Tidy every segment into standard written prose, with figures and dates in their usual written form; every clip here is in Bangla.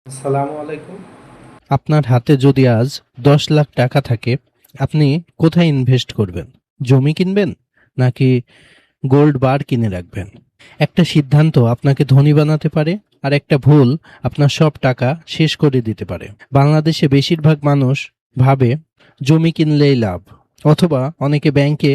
আসসালামু আলাইকুম। আপনার হাতে যদি আজ 10 লাখ টাকা থাকে, আপনি কোথায় ইনভেস্ট করবেন? জমি কিনবেন নাকি গোল্ড বার কিনে রাখবেন? একটা সিদ্ধান্ত আপনাকে ধনী বানাতে পারে, আর একটা ভুল আপনার সব টাকা শেষ করে দিতে পারে। বাংলাদেশে বেশিরভাগ মানুষ ভাবে জমি কিনলেই লাভ, অথবা অনেকে ব্যাংকে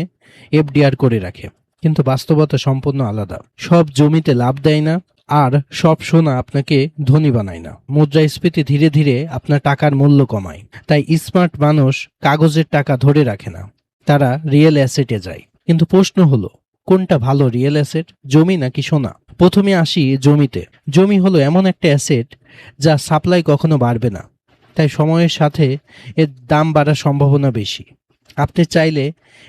এফডিআর করে রাখে। কিন্তু বাস্তবতা সম্পূর্ণ আলাদা। সব জমিতে লাভ দেয় না, আর সব সোনা আপনাকে ধনী বানায় না। মুদ্রাস্ফীতি ধীরে ধীরে আপনার টাকার মূল্য কমায়। তাই স্মার্ট মানুষ কাগজের টাকা ধরে রাখে না, তারা রিয়েল অ্যাসেটে যায়। কিন্তু প্রশ্ন হলো, কোনটা ভালো, রিয়েল অ্যাসেট, জমি নাকি সোনা? প্রথমে আসি জমিতে। জমি হলো এমন একটা অ্যাসেট যা সাপ্লাই কখনো বাড়বে না, তাই সময়ের সাথে এর দাম বাড়ার সম্ভাবনা বেশি। আপনি চাইলে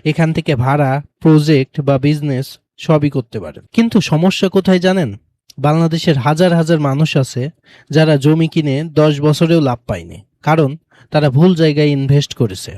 এখান থেকে ভাড়া, প্রজেক্ট বা বিজনেস সবই করতে পারেন। কিন্তু সমস্যা কোথায় জানেন? বাংলাদেশের হাজার হাজার মানুষ আছে যারা জমি কিনে 10 বছরেও লাভ পায়নি, কারণ তারা ভুল জায়গায় ইনভেস্ট করেছে।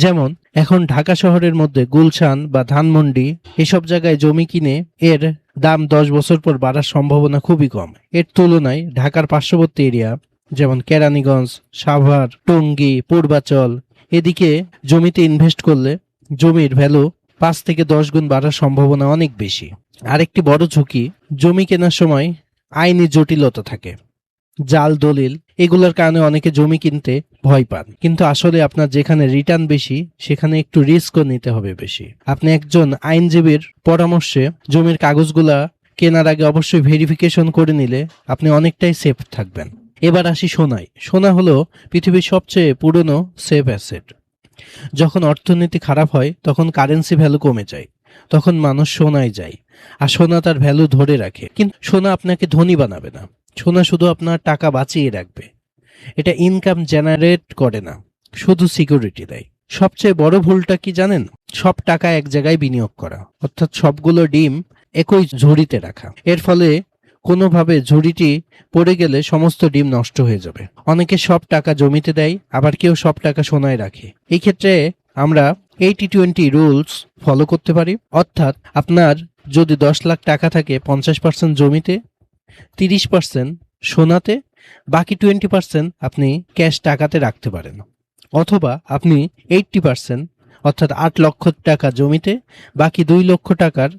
যেমন এখন ঢাকা শহরের মধ্যে গুলশান বা ধানমন্ডি, এসব জায়গায় জমি কিনে এর দাম 10 বছর পর বাড়ার সম্ভাবনা খুবই কম। এর তুলনায় ঢাকার পার্শ্ববর্তী এরিয়া যেমন কেরানীগঞ্জ, সাভার, টঙ্গী, পূর্বাচল, এদিকে জমিতে ইনভেস্ট করলে জমির ভ্যালু 5 থেকে 10 গুণ বাড়ার সম্ভাবনা অনেক বেশি। আরেকটি বড় ঝুঁকি, জমি কেনার সময় আইনি জটিলতা থাকে, জাল দলিল, এগুলোর কারণে অনেকে জমি কিনতে ভয় পান। কিন্তু আসলে আপনার যেখানে রিটার্ন বেশি, সেখানে একটু রিস্কও নিতে হবে বেশি। আপনি একজন আইনজীবীর পরামর্শে জমির কাগজগুলা কেনার আগে অবশ্যই ভেরিফিকেশন করে নিলে আপনি অনেকটাই সেফ থাকবেন। এবার আসি সোনায়। সোনা হলো পৃথিবীর সবচেয়ে পুরনো সেফ অ্যাসেট। যখন অর্থনীতি খারাপ হয়, তখন কারেন্সি ভ্যালু কমে যায়, তখন মানুষ সোনায় যায়, আর সোনা তার ভ্যালু ধরে রাখে। কিন্তু সোনা আপনাকে ধনী বানাবে না, সোনা শুধু আপনার টাকা বাঁচিয়ে রাখবে। এটা ইনকাম জেনারেট করে না, শুধু সিকিউরিটি দেয়। সবচেয়ে বড় ভুলটা কি জানেন? সব টাকা এক জায়গায় বিনিয়োগ করা, অর্থাৎ সবগুলো ডিম একই ঝুড়িতে রাখা। এর ফলে কোনোভাবে ঝুড়িটি পড়ে গেলে সমস্ত ডিম নষ্ট হয়ে যাবে। অনেকে সব টাকা জমিতে দেয়, আবার কেউ সব টাকা সোনায় রাখে। এই ক্ষেত্রে আমরা 80-20 রুলস ফলো করতে পারি। অর্থাৎ আপনার যদি 10 লাখ টাকা থাকে, 50% জমিতে, 30% সোনাতে, বাকি 20% আপনি ক্যাশ টাকাতে রাখতে পারেন। অথবা আপনি 80%, অর্থাৎ 8 লক্ষ টাকা জমিতে, বাকি 2 লক্ষ টাকার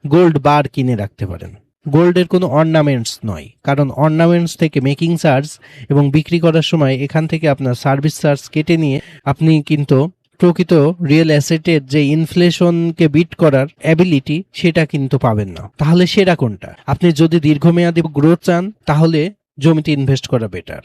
গোল্ড বার কিনে রাখতে পারেন। গোল্ডের কোনো অর্নামেন্টস নয়, কারণ অর্নামেন্টস থেকে মেকিং চার্জ এবং বিক্রি করার সময় এখান থেকে আপনার সার্ভিস চার্জ কেটে নিয়ে আপনি কিন্তু প্রকৃত রিয়েল অ্যাসেটের যে ইনফ্লেশনকে বিট করার অ্যাবিলিটি, সেটা কিন্তু পাবেন না। তাহলে সেরা কোনটা? আপনি যদি দীর্ঘমেয়াদী গ্রোথ চান, তাহলে জমিতে ইনভেস্ট করা বেটার।